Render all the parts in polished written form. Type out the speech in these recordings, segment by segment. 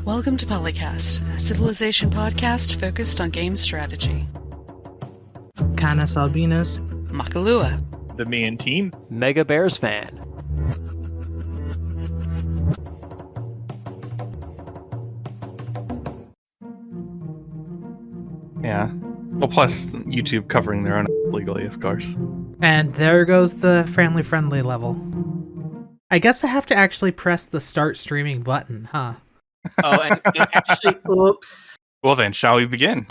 Welcome to PolyCast, a civilization podcast focused on game strategy. CanusAlbinus, Makahlua, TheMeInTeam, MegaBearsFan. Yeah. Well, plus YouTube covering their own legally, of course. and there goes the friendly level. I guess I have to actually press the start streaming button, huh? Oh, and actually, oops. Well then, shall we begin?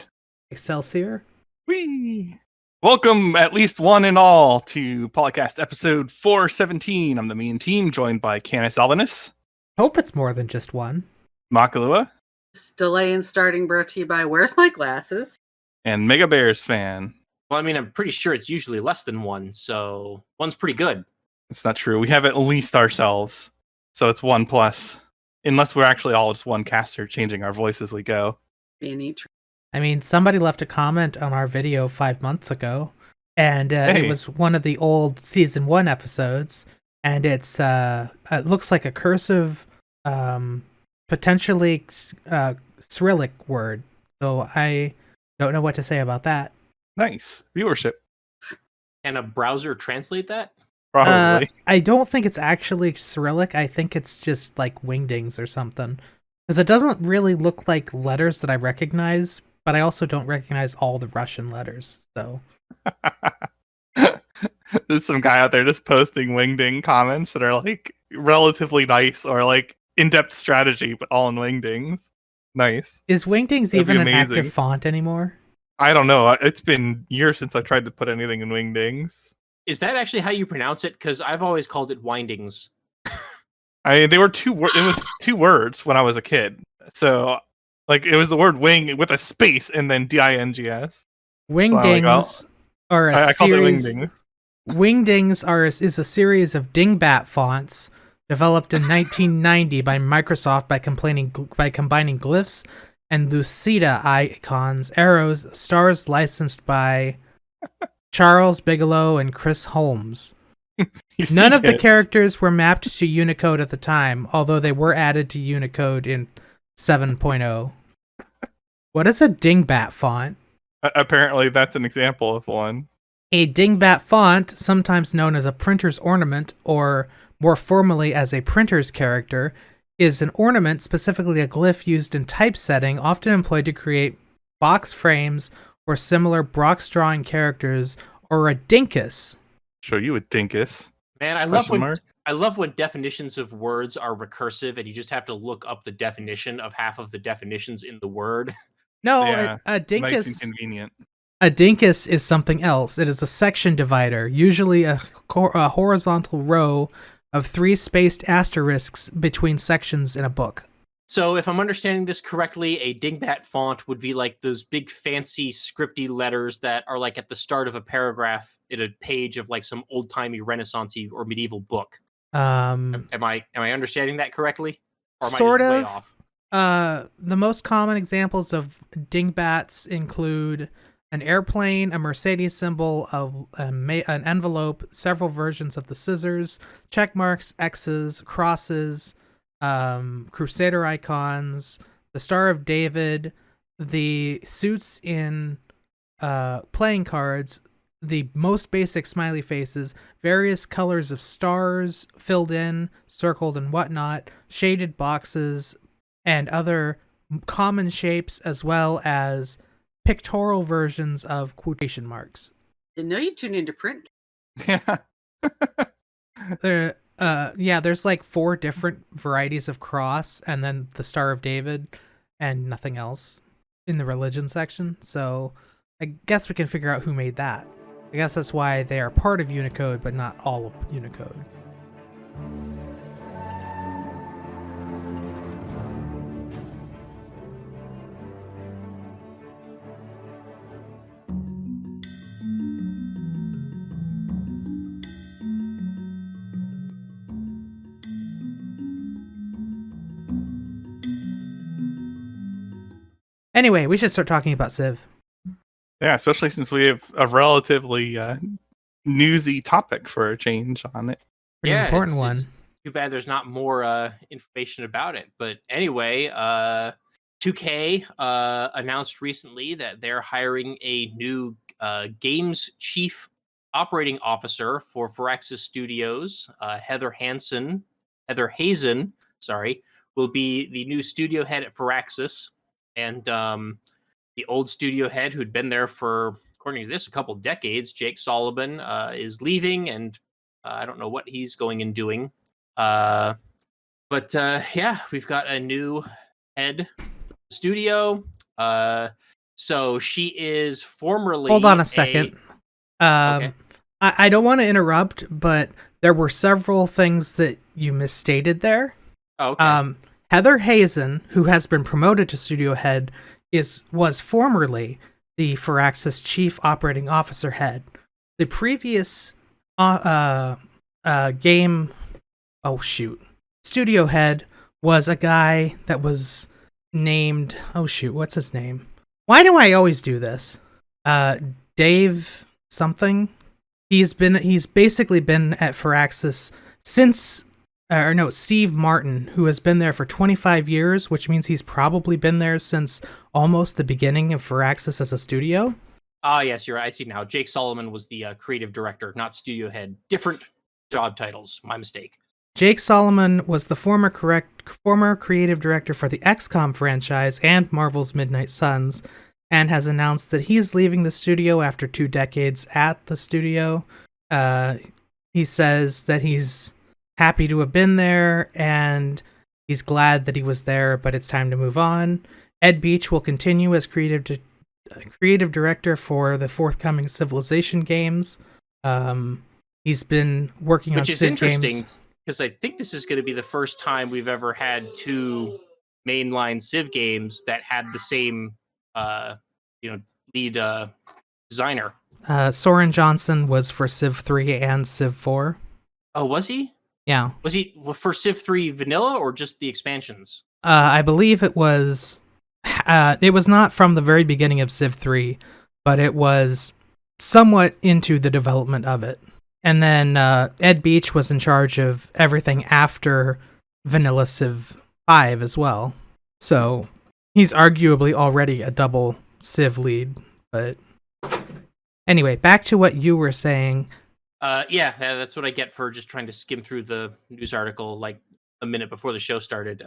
Excelsior? Whee! Welcome, at least one and all, to PolyCast episode 417. I'm TheMeInTeam, joined by CanusAlbinus, Hope it's more than just one. Makahlua, This delay in starting brought to you by Where's My Glasses? and MegaBearsFan. Well, I mean, I'm pretty sure it's usually less than one, so one's pretty good. It's not true. We have at least ourselves, so it's 1 plus. Unless we're actually all just one caster, changing our voice as we go. I mean, somebody left a comment on our video 5 months ago, and Hey. it was one of the old season 1 episodes, and it looks like a cursive, potentially Cyrillic word. So I don't know what to say about that. Nice. Viewership. Can a browser translate that? Probably. I don't think it's actually Cyrillic. I think it's just like wingdings or something. Because it doesn't really look like letters that I recognize, but I also don't recognize all the Russian letters. So There's some guy out there just posting wingding comments that are like relatively nice or like in-depth strategy, but all in wingdings. Nice. is wingdings That'd be even an amazing. active font anymore? I don't know. It's been years since I tried to put anything in wingdings. Is that actually how you pronounce it? Because I've always called it windings. They were it was 2 words when I was a kid. So like it was the word wing with a space and then DINGS. Wingdings are a I called it series. wingdings. Wingdings is a series of dingbat fonts developed in 1990 by Microsoft by combining glyphs and Lucida icons, arrows, stars licensed by Charles Bigelow and Chris Holmes. You see None of the kids. characters were mapped to Unicode at the time, although they were added to Unicode in 7.0. What is a dingbat font? Apparently that's an example of one. A dingbat font, sometimes known as a printer's ornament or more formally as a printer's character, is an ornament, specifically a glyph used in typesetting, often employed to create box frames or similar box drawing characters, or a dinkus. Show you a dinkus. Man, I Question love when definitions of words are recursive and you just have to look up the definition of half of the definitions in the word. No, Yeah, a dinkus. Nice and convenient. A dinkus is something else. It is a section divider, usually a horizontal row of 3 spaced asterisks between sections in a book. So if I'm understanding this correctly, a dingbat font would be like those big fancy scripty letters that are like at the start of a paragraph in a page of like some old-timey Renaissance-y or medieval book. Am I understanding that correctly? Or am Sort I just of. way off? The most common examples of dingbats include an airplane, a Mercedes symbol, an envelope, several versions of the scissors, check marks, X's, crosses, Crusader icons, the Star of David, the suits in playing cards, the most basic smiley faces, various colors of stars filled in, circled, and whatnot, shaded boxes, and other common shapes, as well as pictorial versions of quotation marks. Didn't know you tuned into print. There's like 4 different varieties of cross, and then the Star of David, and nothing else in the religion section. So I guess we can figure out who made that. I guess that's why they are part of Unicode, but not all of Unicode. Anyway, we should start talking about Civ. Yeah, especially since we have a relatively newsy topic for a change on it. Pretty important one. Too bad there's not more information about it. But anyway, 2K announced recently that they're hiring a new games chief operating officer for Firaxis Studios. Heather Hazen, sorry, will be the new studio head at Firaxis. And the old studio head who'd been there for, according to this, a couple decades, Jake Solomon, is leaving, and I don't know what he's going and doing. But yeah, we've got a new head studio. So she is formerly. Hold on a second. Okay. I don't want to interrupt, but there were several things that you misstated there. Oh, okay. Heather Hazen, who has been promoted to studio head, was formerly the Firaxis Chief Operating Officer head. The previous studio head was a guy that was named, what's his name? Why do I always do this? Dave something. He's basically been at Firaxis since Steve Martin, who has been there for 25 years, which means he's probably been there since almost the beginning of Firaxis as a studio. Yes, you're right. I see now. Jake Solomon was the creative director, not studio head. Different job titles. My mistake. Jake Solomon was the former creative director for the XCOM franchise and Marvel's Midnight Suns, and has announced that he's leaving the studio after 2 decades at the studio. He says that he's happy to have been there, and he's glad that he was there, but it's time to move on. Ed Beach will continue as creative director for the forthcoming Civilization games. He's been working on Civ games. Which is interesting, because I think this is going to be the first time we've ever had 2 mainline Civ games that had the same lead designer. Soren Johnson was for Civ 3 and Civ 4. Oh, was he? Yeah. Was he for Civ 3 vanilla or just the expansions? I believe it was not from the very beginning of Civ 3, but it was somewhat into the development of it. And then Ed Beach was in charge of everything after vanilla Civ 5 as well. So he's arguably already a double Civ lead. But anyway, back to what you were saying. Yeah, that's what I get for just trying to skim through the news article like a minute before the show started.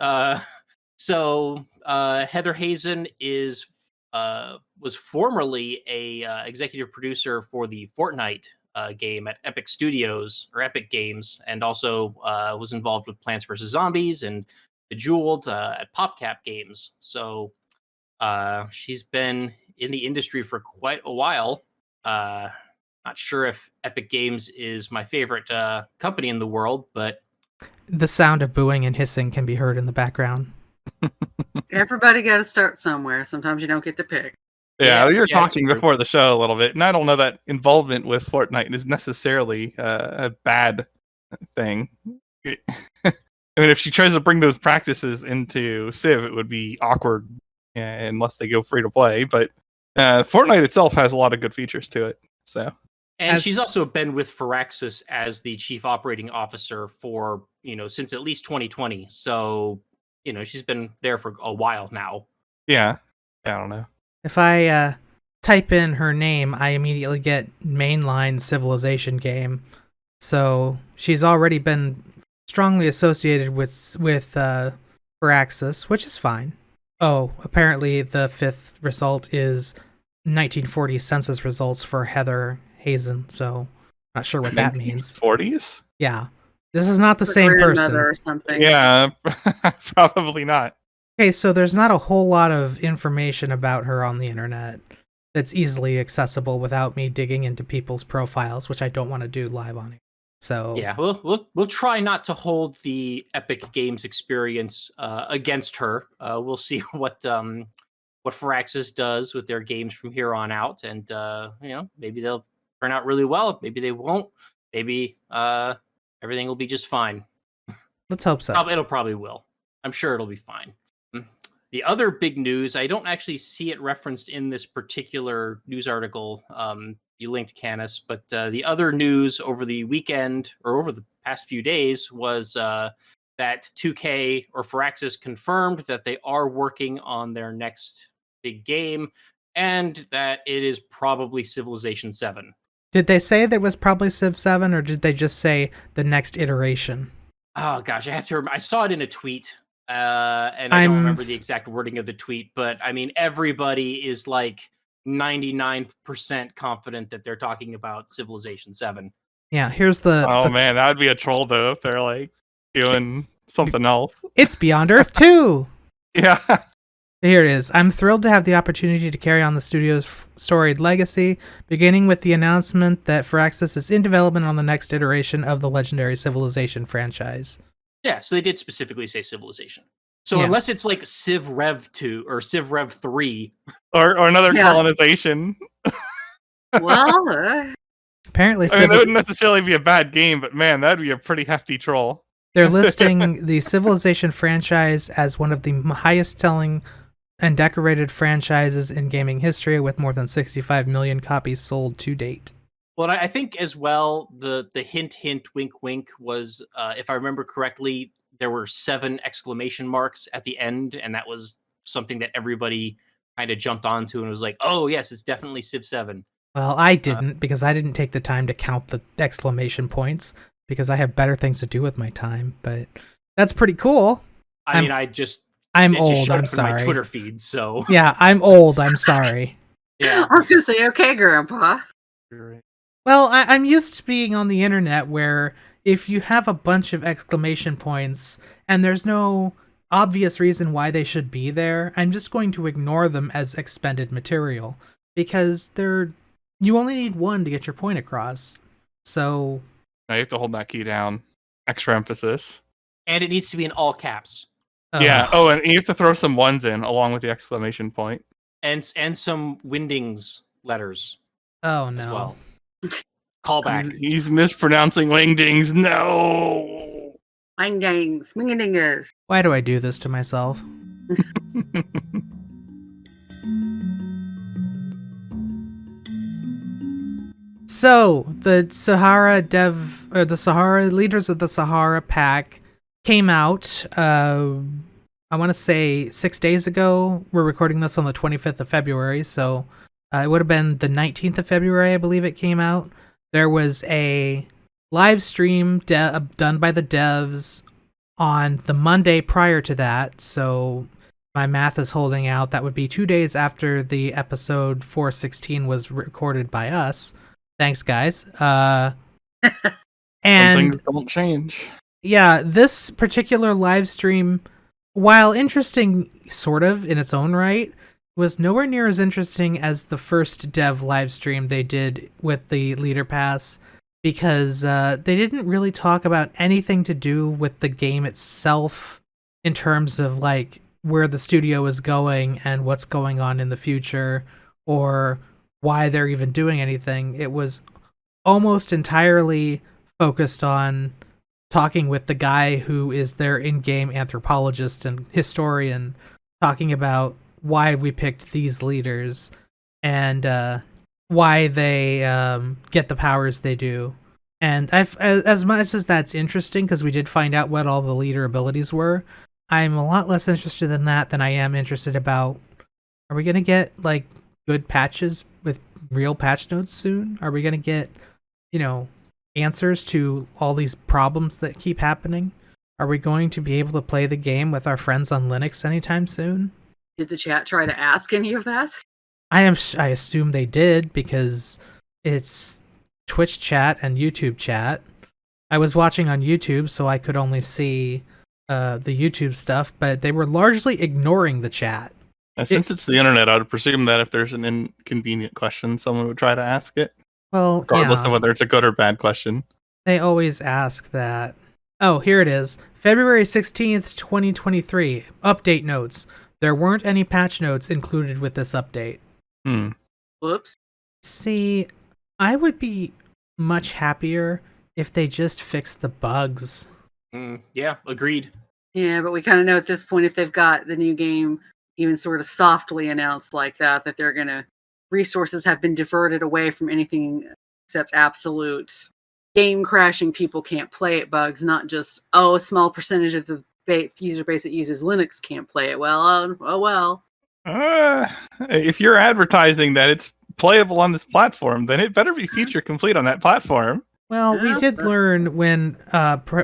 So Heather Hazen was formerly a executive producer for the Fortnite game at Epic Studios or Epic Games, and also was involved with Plants vs. Zombies and Bejeweled at PopCap Games. So she's been in the industry for quite a while. Not sure if Epic Games is my favorite company in the world, but the sound of booing and hissing can be heard in the background. Everybody got to start somewhere. Sometimes you don't get to pick. Yeah, we were talking before the show a little bit, and I don't know that involvement with Fortnite is necessarily a bad thing. I mean, if she tries to bring those practices into Civ, it would be awkward unless they go free to play. But Fortnite itself has a lot of good features to it. So, and she's also been with Firaxis as the chief operating officer for since at least 2020. So she's been there for a while now. Yeah, I don't know. If I type in her name, I immediately get mainline Civilization game. So she's already been strongly associated with Firaxis, which is fine. Oh, apparently the 5th result is 1940 census results for Heather Hazen, so not sure what that means. 40s? Yeah. This is not the same person. Or something. Yeah, probably not. Okay, so there's not a whole lot of information about her on the internet that's easily accessible without me digging into people's profiles, which I don't want to do live on it. So yeah, we'll try not to hold the Epic Games experience against her. We'll see what Firaxis does with their games from here on out, and maybe they'll turn out really well. Maybe they won't. Maybe everything will be just fine. Let's hope so. It'll probably will. I'm sure it'll be fine. The other big news, I don't actually see it referenced in this particular news article you linked, Canus, but the other news over the weekend, or over the past few days was that 2K or Firaxis confirmed that they are working on their next big game, and that it is probably Civilization 7. Did they say there was probably Civ 7, or did they just say the next iteration? Oh gosh, I have to. I saw it in a tweet, and I don't remember the exact wording of the tweet, but I mean, everybody is like 99% confident that they're talking about Civilization 7. Yeah, here's the... Oh man, that would be a troll though if they're like doing something else. It's Beyond Earth 2! Yeah. Here it is. I'm thrilled to have the opportunity to carry on the studio's storied legacy, beginning with the announcement that Firaxis is in development on the next iteration of the legendary Civilization franchise. Yeah, so they did specifically say Civilization. So Yeah. unless it's like Civ Rev 2 or Civ Rev 3. Or another colonization. Well, Apparently, I mean, that wouldn't necessarily be a bad game, but man, that'd be a pretty hefty troll. they're listing the Civilization franchise as one of the highest-selling and decorated franchises in gaming history, with more than 65 million copies sold to date. Well, I think as well, the hint, wink, wink was, if I remember correctly, there were 7 exclamation marks at the end, and that was something that everybody kind of jumped onto and was like, oh, yes, it's definitely Civ 7. Well, I didn't, because I didn't take the time to count the exclamation points, because I have better things to do with my time, but that's pretty cool. I'm I'm it just old, showed I'm up in sorry. my Twitter feed, so Yeah, I'm old, I'm sorry. yeah. I was gonna say, okay, Grandpa. Well, I'm used to being on the internet where if you have a bunch of exclamation points and there's no obvious reason why they should be there, I'm just going to ignore them as expended material, because you only need one to get your point across. So Now you have to hold that key down. Extra emphasis. And it needs to be in all caps. Yeah. Oh, and you have to throw some ones in along with the exclamation point. And some Windings letters Oh as no. well. Callback. He's mispronouncing wingdings. No. Wingdings, wingdingus. Why do I do this to myself? So, the Sahara leaders of the Sahara pack came out, I want to say 6 days ago. We're recording this on the 25th of February, so it would have been the 19th of February, I believe it came out. There was a live stream done by the devs on the Monday prior to that, so my math is holding out. That would be 2 days after the episode 416 was recorded by us. Thanks, guys. And Some things don't change. Yeah, this particular live stream, while interesting sort of in its own right, was nowhere near as interesting as the first dev live stream they did with the Leader Pass, because they didn't really talk about anything to do with the game itself in terms of like where the studio is going and what's going on in the future, or why they're even doing anything. It was almost entirely focused on talking with the guy who is their in-game anthropologist and historian, talking about why we picked these leaders and why they get the powers they do. And as much as that's interesting, because we did find out what all the leader abilities were, I'm a lot less interested in that than I am interested about, are we going to get like good patches with real patch notes soon? Are we going to get, answers to all these problems that keep happening? Are we going to be able to play the game with our friends on Linux anytime soon? Did the chat try to ask any of that? I assume they did, because it's Twitch chat and YouTube chat. I was watching on YouTube, so I could only see the YouTube stuff, but they were largely ignoring the chat. Since it's the internet, I would presume that if there's an inconvenient question, someone would try to ask it. Well, Regardless of whether it's a good or bad question. They always ask that. Oh, here it is. February 16th, 2023. Update notes. There weren't any patch notes included with this update. Whoops. See, I would be much happier if they just fixed the bugs. Yeah, agreed. Yeah, but we kind of know at this point, if they've got the new game even sort of softly announced like that they're going to... resources have been diverted away from anything except absolute game crashing, people can't play it bugs, not just, a small percentage of the user base that uses Linux can't play it. Well, oh well. If you're advertising that it's playable on this platform, then it better be feature complete on that platform. Well, we Yeah, did but- learn when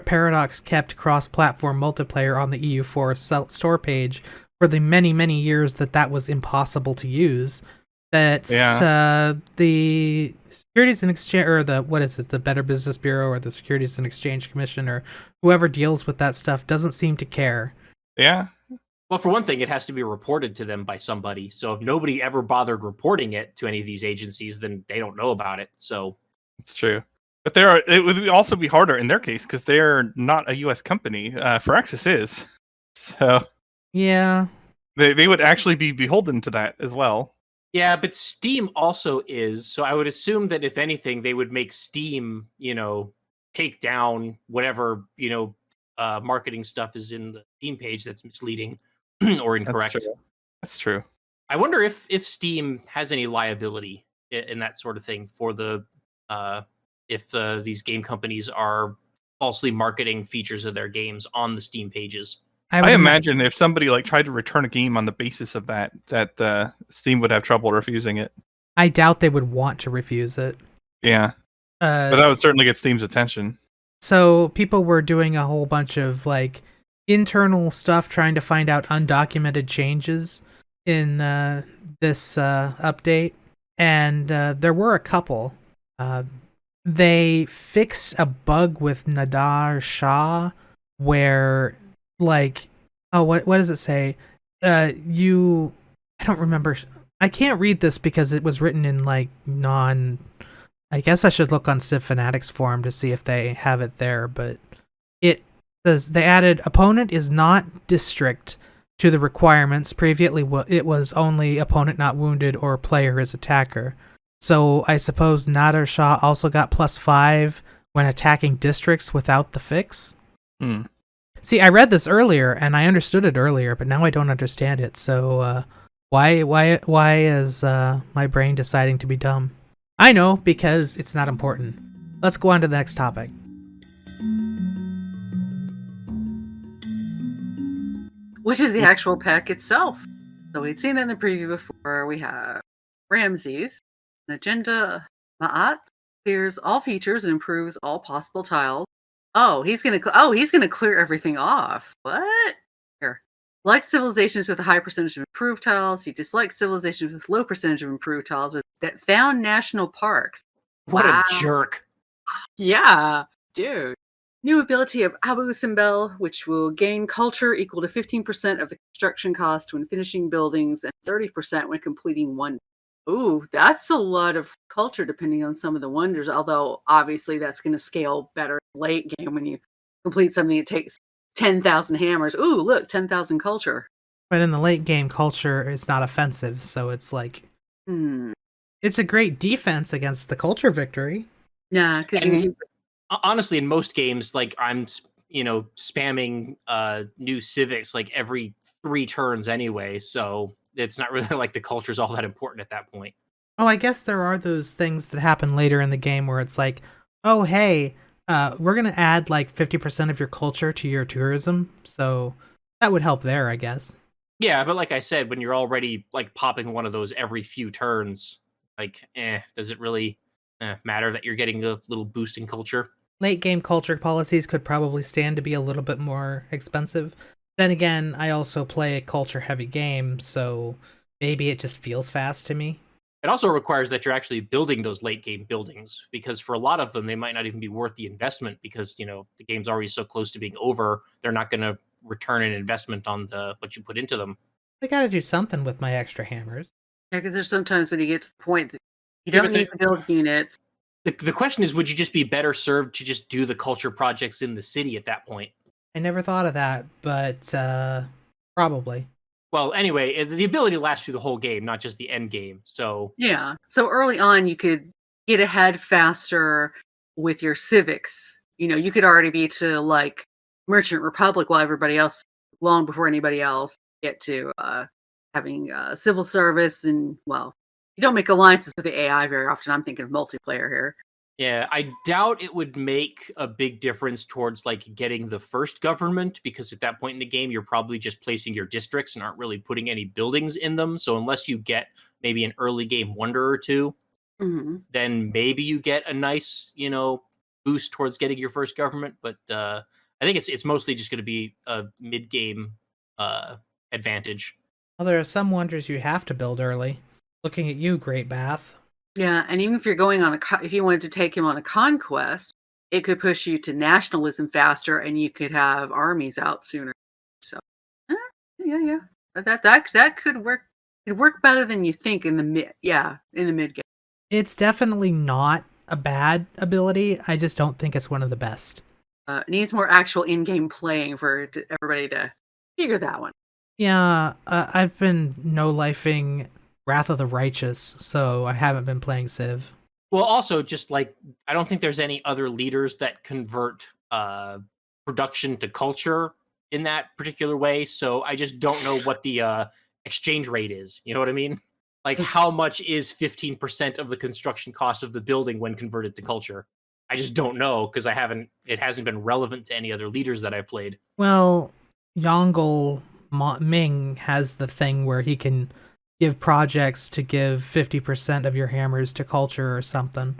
Paradox kept cross-platform multiplayer on the EU4 store page for the many, many years that was impossible to use. That the Securities and Exchange, or the Better Business Bureau, or the Securities and Exchange Commission, or whoever deals with that stuff doesn't seem to care. Yeah. Well, for one thing, it has to be reported to them by somebody. So if nobody ever bothered reporting it to any of these agencies, then they don't know about it. So It's true. But it would also be harder in their case because they're not a U.S. company. Firaxis is. So Yeah. they would actually be beholden to that as well. yeah, but Steam also is. So I would assume that if anything, they would make Steam, take down whatever, marketing stuff is in the Steam page that's misleading or incorrect. That's true. I wonder if Steam has any liability in that sort of thing for the if these game companies are falsely marketing features of their games on the Steam pages. I imagine if somebody tried to return a game on the basis of that Steam would have trouble refusing it. I doubt they would want to refuse it. Yeah. But that would certainly get Steam's attention. So people were doing a whole bunch of internal stuff trying to find out undocumented changes in this update, and there were a couple. They fixed a bug with Nadar Shah where what does it say? I don't remember. I can't read this because it was written in I guess I should look on Civ Fanatics forum to see if they have it there, but it says they added opponent is not district to the requirements. Previously it was only opponent not wounded or player is attacker. So I suppose Nader Shah also got +5 when attacking districts without the fix? See, I read this earlier and I understood it earlier, but now I don't understand it. So why is my brain deciding to be dumb? I know, because it's not important. Let's go on to the next topic. Which is the actual pack itself. So we'd seen that in the preview before. We have Ramses, an agenda, Ma'at, clears all features and improves all possible tiles. Oh, he's gonna clear everything off. What? Here. Likes civilizations with a high percentage of improved tiles. He dislikes civilizations with low percentage of improved tiles that found national parks. What Wow. a jerk. Yeah, dude. New ability of Abu Simbel, which will gain culture equal to 15% of the construction cost when finishing buildings and 30% when completing one. Ooh, that's a lot of culture depending on some of the wonders, although obviously that's going to scale better late game when you complete something that takes 10,000 hammers. Ooh, look, 10,000 culture. But in the late game, culture is not offensive, so it's it's a great defense against the culture victory. Yeah, because you keep Honestly, in most games, I'm spamming new civics every 3 turns anyway, so it's not really the culture's all that important at that point. Oh, I guess there are those things that happen later in the game where it's oh, hey, we're going to add 50% of your culture to your tourism, so that would help there, I guess. Yeah, but like I said, when you're already popping one of those every few turns, does it really matter that you're getting a little boost in culture? Late game culture policies could probably stand to be a little bit more expensive. Then again, I also play a culture heavy game, so maybe it just feels fast to me. It also requires that you're actually building those late game buildings, because for a lot of them, they might not even be worth the investment because, the game's already so close to being over. They're not going to return an investment on what you put into them. I gotta do something with my extra hammers. Yeah, because there's sometimes when you get to the point that you don't need to build units. The question is, would you just be better served to just do the culture projects in the city at that point? I never thought of that, but probably. Well, anyway, the ability lasts through the whole game, not just the end game. So Yeah. So early on, you could get ahead faster with your civics. You could already be to Merchant Republic while everybody else, long before anybody else, get to having civil service. And, well, you don't make alliances with the AI very often. I'm thinking of multiplayer here. Yeah, I doubt it would make a big difference towards like getting the first government, because at that point in the game, you're probably just placing your districts and aren't really putting any buildings in them. So unless you get maybe an early game wonder or two, Hmm. then maybe you get a nice, boost towards getting your first government. But I think it's mostly just going to be a mid game advantage. Well, there are some wonders you have to build early. Looking at you, Great Bath. Yeah, and even if you're going on if you wanted to take him on a conquest, it could push you to nationalism faster, and you could have armies out sooner. So, yeah, that could work. It'd work better than you think in the mid. Yeah, in the mid game. It's definitely not a bad ability. I just don't think it's one of the best. It needs more actual in-game playing for everybody to figure that one. Yeah, I've been no-lifing Wrath of the Righteous, so I haven't been playing Civ. Well, also, just like, I don't think there's any other leaders that convert production to culture in that particular way, so I just don't know what the exchange rate is. You know what I mean? Like, how much is 15% of the construction cost of the building when converted to culture? I just don't know, because it hasn't been relevant to any other leaders that I played. Well, Yongle Ming has the thing where he can give projects to give 50% of your hammers to culture or something,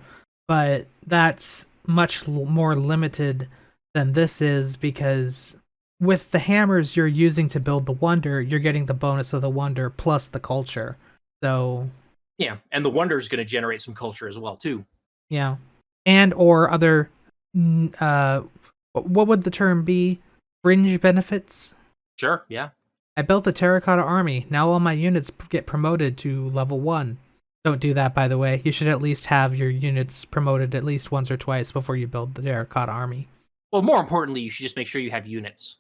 but that's much more limited than this is, because with the hammers you're using to build the wonder, you're getting the bonus of the wonder plus the culture. So yeah, and the wonder is going to generate some culture as well too. Yeah, and or other what would the term be? Fringe benefits? Sure, yeah. I built the terracotta army. Now all my units get promoted to level 1. Don't do that, by the way. You should at least have your units promoted at least once or twice before you build the terracotta army. Well, more importantly, you should just make sure you have units.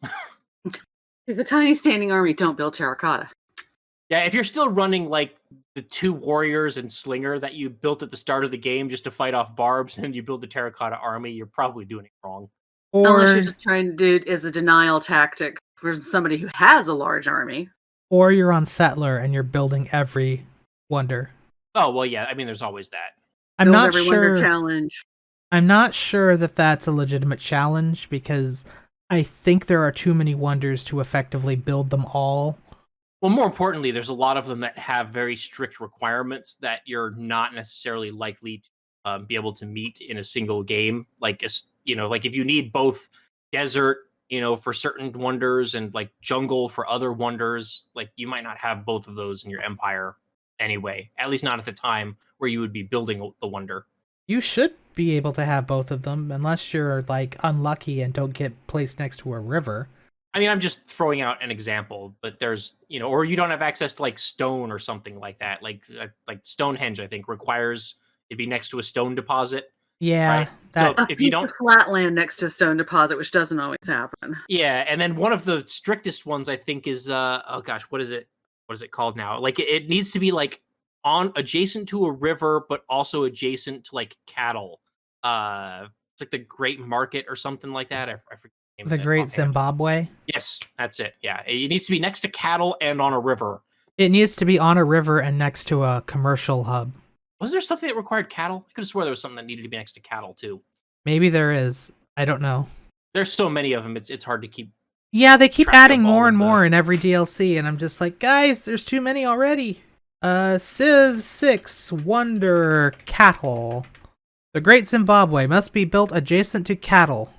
If a tiny standing army, don't build terracotta. Yeah, if you're still running like the 2 warriors and slinger that you built at the start of the game just to fight off barbs, and you build the terracotta army, you're probably doing it wrong. Unless you're just trying to do it as a denial tactic for somebody who has a large army. Or you're on Settler and you're building every wonder. Oh, well, yeah, I mean, there's always that. I'm not every sure. Wonder challenge. I'm not sure that that's a legitimate challenge, because I think there are too many wonders to effectively build them all. Well, more importantly, there's a lot of them that have very strict requirements that you're not necessarily likely to be able to meet in a single game. Like, like if you need both desert, for certain wonders, and like jungle for other wonders, like you might not have both of those in your empire anyway, at least not at the time where you would be building the wonder. You should be able to have both of them, unless you're like unlucky and don't get placed next to a river. I mean, I'm just throwing out an example, but there's, or you don't have access to like stone or something like that. Like Stonehenge, I think, requires it be next to a stone deposit. Yeah. Right? So if you don't, flatland next to stone deposit, which doesn't always happen. Yeah, and then one of the strictest ones I think is what is it? What is it called now? Like it needs to be like on adjacent to a river, but also adjacent to like cattle. It's like the Great Market or something like that. I forget. The Great Zimbabwe? Yes, that's it. Yeah, it needs to be next to cattle and on a river. It needs to be on a river and next to a commercial hub. Was there something that required cattle? I could have swore there was something that needed to be next to cattle too. Maybe there is. I don't know. There's so many of them, it's hard to keep. Yeah, they keep adding more and more in every DLC, and I'm just like, guys, there's too many already. Civ 6 Wonder Cattle. The Great Zimbabwe must be built adjacent to cattle.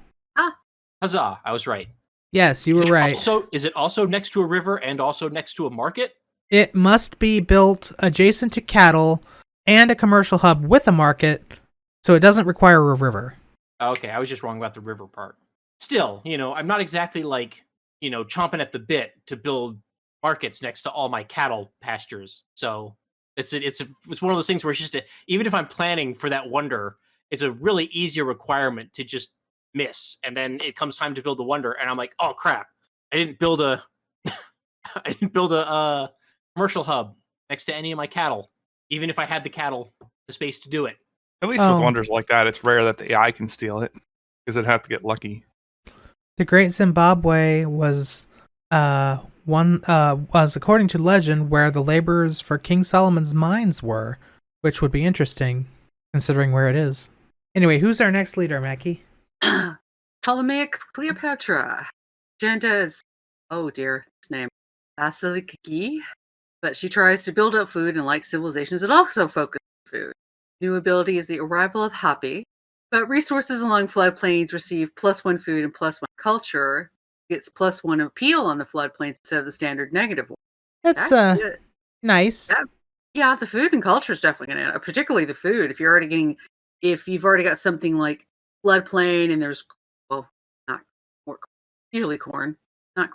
Huzzah, I was right. Yes, you were right. Is it also next to a river and also next to a market? It must be built adjacent to cattle and a commercial hub with a market, so it doesn't require a river. Okay, I was just wrong about the river part. Still, I'm not exactly like, chomping at the bit to build markets next to all my cattle pastures. So it's one of those things where it's just even if I'm planning for that wonder, it's a really easier requirement to just miss, and then it comes time to build the wonder, and I'm like, oh crap, I didn't build a commercial hub next to any of my cattle, even if I had the space to do it. At least with wonders like that, it's rare that the AI can steal it, because it'd have to get lucky. The Great Zimbabwe was according to legend where the laborers for King Solomon's mines were, which would be interesting considering where it is. Anyway, who's our next leader, Mackie? Ptolemaic Cleopatra. Agenda is, oh dear, his name, Basiliki. But she tries to build up food, and like civilizations, it also focuses on food. New ability is the arrival of Happy. But resources along floodplains receive +1 food and +1 culture. Gets +1 appeal on the floodplains instead of the standard -1. That's Good. nice. Yeah, the food and culture is definitely going to, particularly the food. If you've already got something like floodplain and there's, well, not corn, usually corn, not,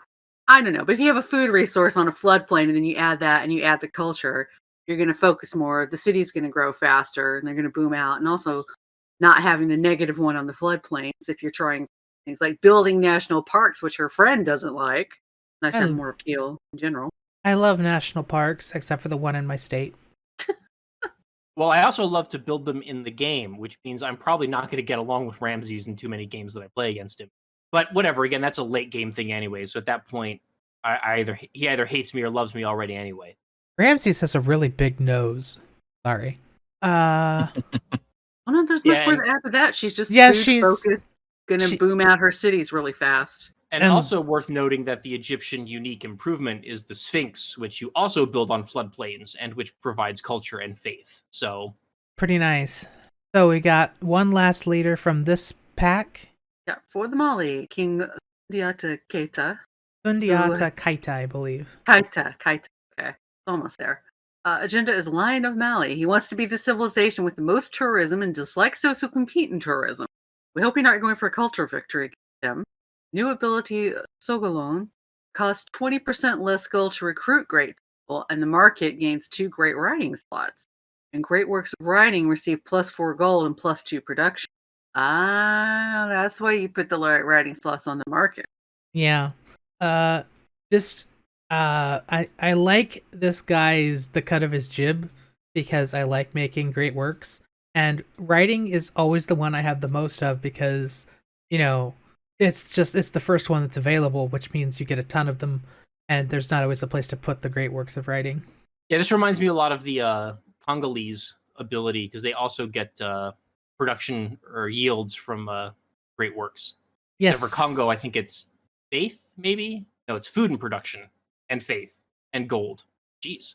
I don't know. But if you have a food resource on a floodplain and then you add that and you add the culture, you're going to focus more. The city's going to grow faster and they're going to boom out. And also not having the -1 on the floodplains if you're trying things like building national parks, which her friend doesn't like. Nice to have more appeal in general. I love national parks, except for the one in my state. Well, I also love to build them in the game, which means I'm probably not going to get along with Ramses in too many games that I play against him. But whatever, again, that's a late game thing anyway. So at that point, he either hates me or loves me already anyway. Ramses has a really big nose. Sorry. Oh no, there's much more to add to that. She's just she's focused, gonna boom out her cities really fast. And also worth noting that the Egyptian unique improvement is the Sphinx, which you also build on floodplains and which provides culture and faith. So pretty nice. So we got one last leader from this pack. Yeah, for the Mali, King Sundiata Keita. Sundiata Keita, I believe. Keita. Okay, almost there. Agenda is Lion of Mali. He wants to be the civilization with the most tourism and dislikes those who compete in tourism. We hope you're not going for a culture victory against him. New ability, Sogolon, costs 20% less gold to recruit great people, and the market gains 2 great writing slots. And great works of writing receive +4 gold and +2 production. Ah, that's why you put the writing slots on the market. Yeah. I like this guy's, the cut of his jib, because I like making great works. And writing is always the one I have the most of because, it's the first one that's available, which means you get a ton of them, and there's not always a place to put the great works of writing. Yeah, this reminds me a lot of the Congolese ability, because they also get production or yields from great works. Yes. So for Congo, I think it's faith, maybe? No, it's food and production, and faith, and gold. Jeez.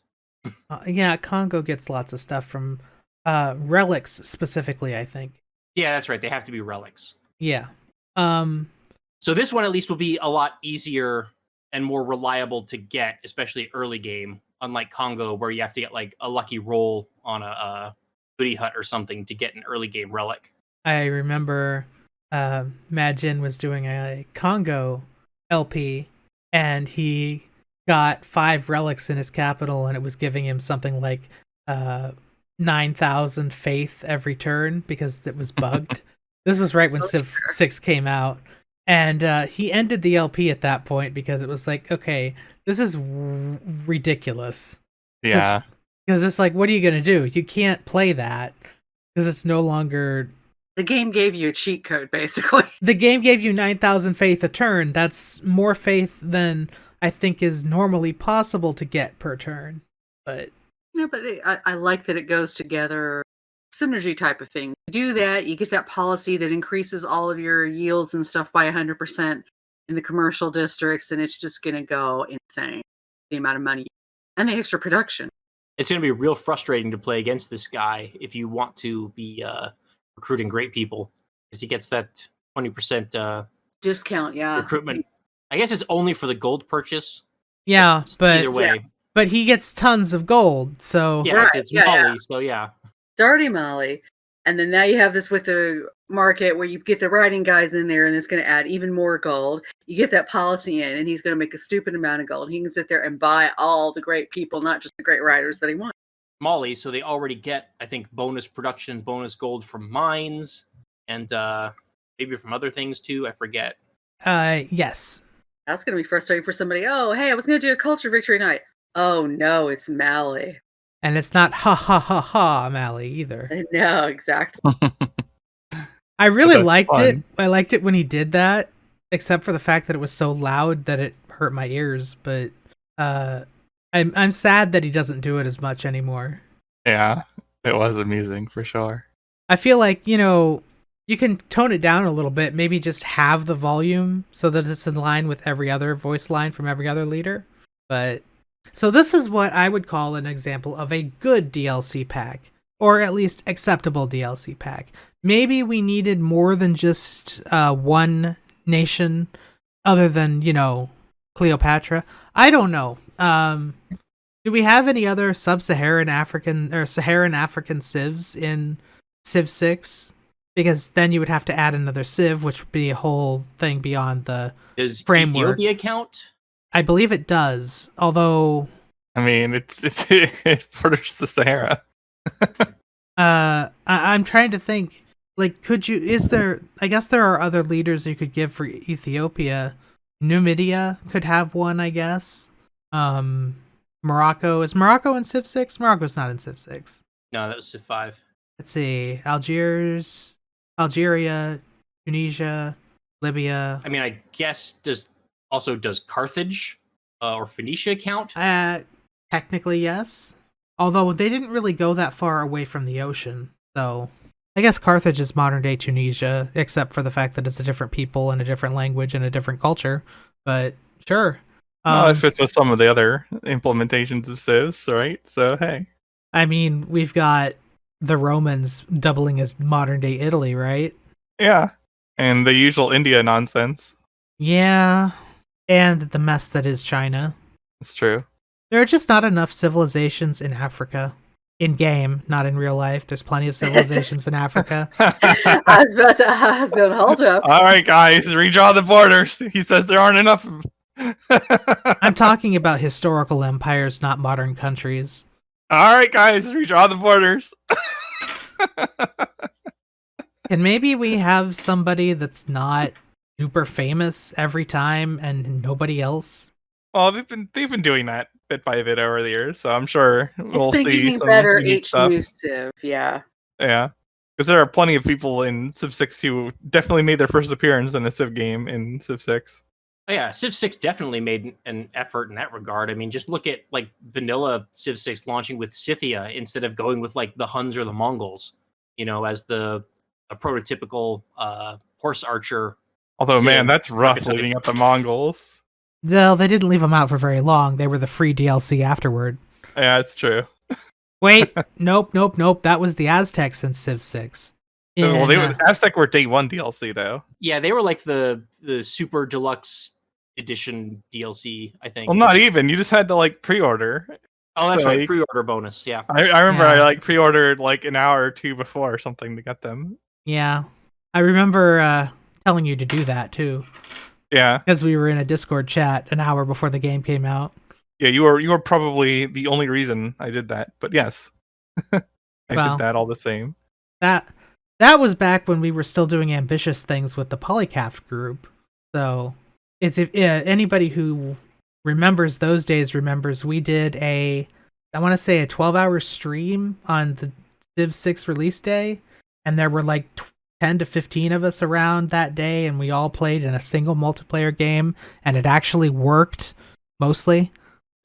Yeah, Congo gets lots of stuff from relics specifically, I think. Yeah, that's right. They have to be relics. Yeah. So this one at least will be a lot easier and more reliable to get, especially early game, unlike Congo, where you have to get like a lucky roll on a goodie hut or something to get an early game relic. I remember Mad Jin was doing a Congo LP, and he got 5 relics in his capital, and it was giving him something like 9,000 faith every turn because it was bugged. This was right when Civ 6 came out. And he ended the LP at that point because it was like, okay, this is ridiculous. Yeah. Because it's like, what are you going to do? You can't play that because it's no longer... The game gave you a cheat code, basically. The game gave you 9,000 faith a turn. That's more faith than I think is normally possible to get per turn. But yeah, but I like that it goes together. Synergy type of thing. You do that, you get that policy that increases all of your yields and stuff by 100% in the commercial districts, and it's just going to go insane, the amount of money and the extra production. It's going to be real frustrating to play against this guy if you want to be recruiting great people, because he gets that 20% discount, recruitment. I guess it's only for the gold purchase. Yeah, but either way. Yeah. But he gets tons of gold, so... Yeah, it's Mali, so yeah. It's already Mali. And then now you have this with the market where you get the writing guys in there, and it's going to add even more gold. You get that policy in, and he's going to make a stupid amount of gold. He can sit there and buy all the great people, not just the great writers that he wants. Mali, so they already get, I think, bonus production, bonus gold from mines, and maybe from other things too. I forget. Yes. That's going to be frustrating for somebody. Oh, hey, I was going to do a culture victory night. Oh, no, it's Mali. And it's not ha ha ha ha Mali either. No, exactly. I really liked fun. it. I liked it when he did that, except for the fact that it was so loud that it hurt my ears. But I'm sad that he doesn't do it as much anymore. Yeah, it was amusing for sure. I feel like, You can tone it down a little bit, maybe just have the volume so that it's in line with every other voice line from every other leader. But so this is what I would call an example of a good DLC pack, or at least acceptable DLC pack. Maybe we needed more than just one nation other than, Cleopatra. I don't know. Do we have any other sub-Saharan African or Saharan African civs in Civ 6? Because then you would have to add another civ, which would be a whole thing beyond the Does framework. Ethiopia count? I believe it does, although I mean, it borders the Sahara. I'm trying to think. Like, I guess there are other leaders you could give for Ethiopia. Numidia could have one, I guess. Morocco. Is Morocco in Civ 6? Morocco's not in Civ 6. No, that was Civ 5. Let's see. Algeria, Tunisia, Libya. I mean, I guess does Carthage or Phoenicia count? Technically, yes. Although they didn't really go that far away from the ocean, so I guess Carthage is modern-day Tunisia, except for the fact that it's a different people and a different language and a different culture. But sure. It fits with some of the other implementations of civs, right? So, hey. I mean, we've got the Romans doubling as modern-day Italy, right? Yeah. And the usual India nonsense. Yeah. And the mess that is China. It's true. There are just not enough civilizations in Africa. In game, not in real life. There's plenty of civilizations in Africa. I was going to hold up. All right, guys, redraw the borders. He says there aren't enough. I'm talking about historical empires, not modern countries. All right, guys, redraw the borders. And maybe we have somebody that's not super famous every time and nobody else. Well, they've been doing that bit by bit over the years, so I'm sure we'll It's been see getting some better unique each stuff. new Civ, yeah. Yeah, because there are plenty of people in Civ 6 who definitely made their first appearance in a Civ game in Civ 6. Oh, yeah, Civ 6 definitely made an effort in that regard. I mean, just look at like vanilla Civ 6 launching with Scythia instead of going with like the Huns or the Mongols, as a prototypical horse archer. Although, Civ man, that's rough archetype. leaving out the Mongols. No, they didn't leave them out for very long. They were the free DLC afterward. Yeah, it's true. Wait, nope. That was the Aztecs in Civ 6. Aztec were day one DLC though. Yeah, they were like the super deluxe edition DLC, I think. Well, not even. You just had to like pre-order. Oh, that's so, right, like, pre-order bonus. Yeah, I remember Yeah. I like pre-ordered like an hour or two before or something to get them. Yeah. I remember telling you to do that too. Yeah, Because we were in a Discord chat an hour before the game came out. yeah. You were probably the only reason I did that. But yes, I Well. did that all the same. That was back when we were still doing ambitious things with the PolyCast group. So, if anybody who remembers those days remembers, we did I want to say a 12-hour stream on the Civ 6 release day, and there were like 10 to 15 of us around that day, and we all played in a single multiplayer game, and it actually worked mostly.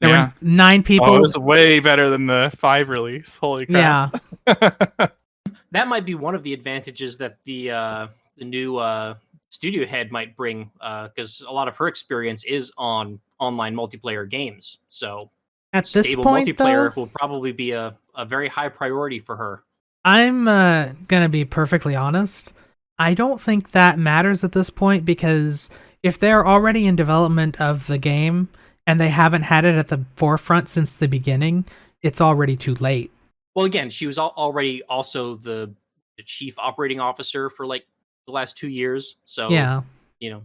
There were 9 people. Oh, it was way better than the 5 release. Holy crap! Yeah. that might be one of the advantages that the new studio head might bring, because a lot of her experience is on online multiplayer games. So At this stable point, multiplayer though, will probably be a very high priority for her. I'm gonna be perfectly honest. I don't think that matters at this point, because if they're already in development of the game and they haven't had it at the forefront since the beginning, it's already too late. Well, again, she was already also the chief operating officer for like the last 2 years. So Yeah.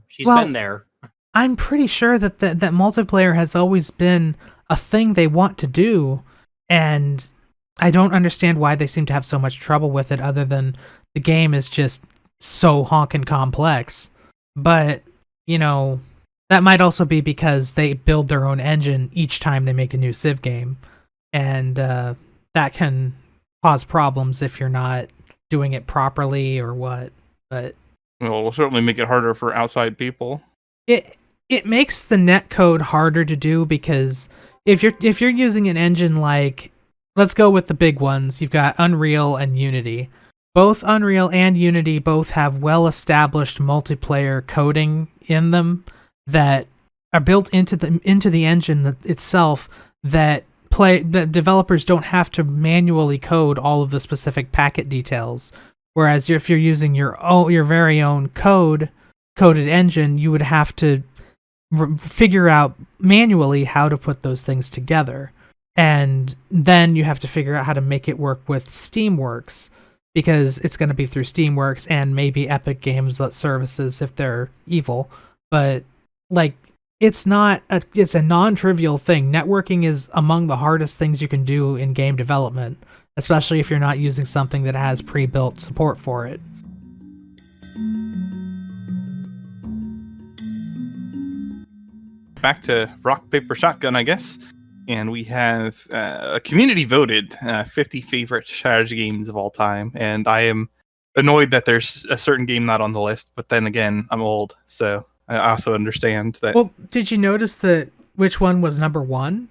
She's Well, been there. I'm pretty sure that multiplayer has always been a thing they want to do, and I don't understand why they seem to have so much trouble with it, other than the game is just so honkin' complex. But, that might also be because they build their own engine each time they make a new Civ game, and that can cause problems if you're not doing it properly or what. But Well, it will certainly make it harder for outside people. it makes the netcode harder to do, because if you're using an engine like, let's go with the big ones, you've got Unreal and Unity. both Unreal and Unity both have well-established multiplayer coding in them that are built into the engine itself that developers don't have to manually code all of the specific packet details. Whereas if you're using your very own coded engine, you would have to figure out manually how to put those things together. And then you have to figure out how to make it work with Steamworks, because it's going to be through Steamworks and maybe Epic Games services if they're evil. But like, it's a non-trivial thing. Networking is among the hardest things you can do in game development, especially if you're not using something that has pre-built support for it. Back to Rock, Paper, Shotgun, I guess. And we have a community-voted 50 favorite strategy games of all time. And I am annoyed that there's a certain game not on the list. But then again, I'm old, so I also understand that. Well, did you notice which one was number one?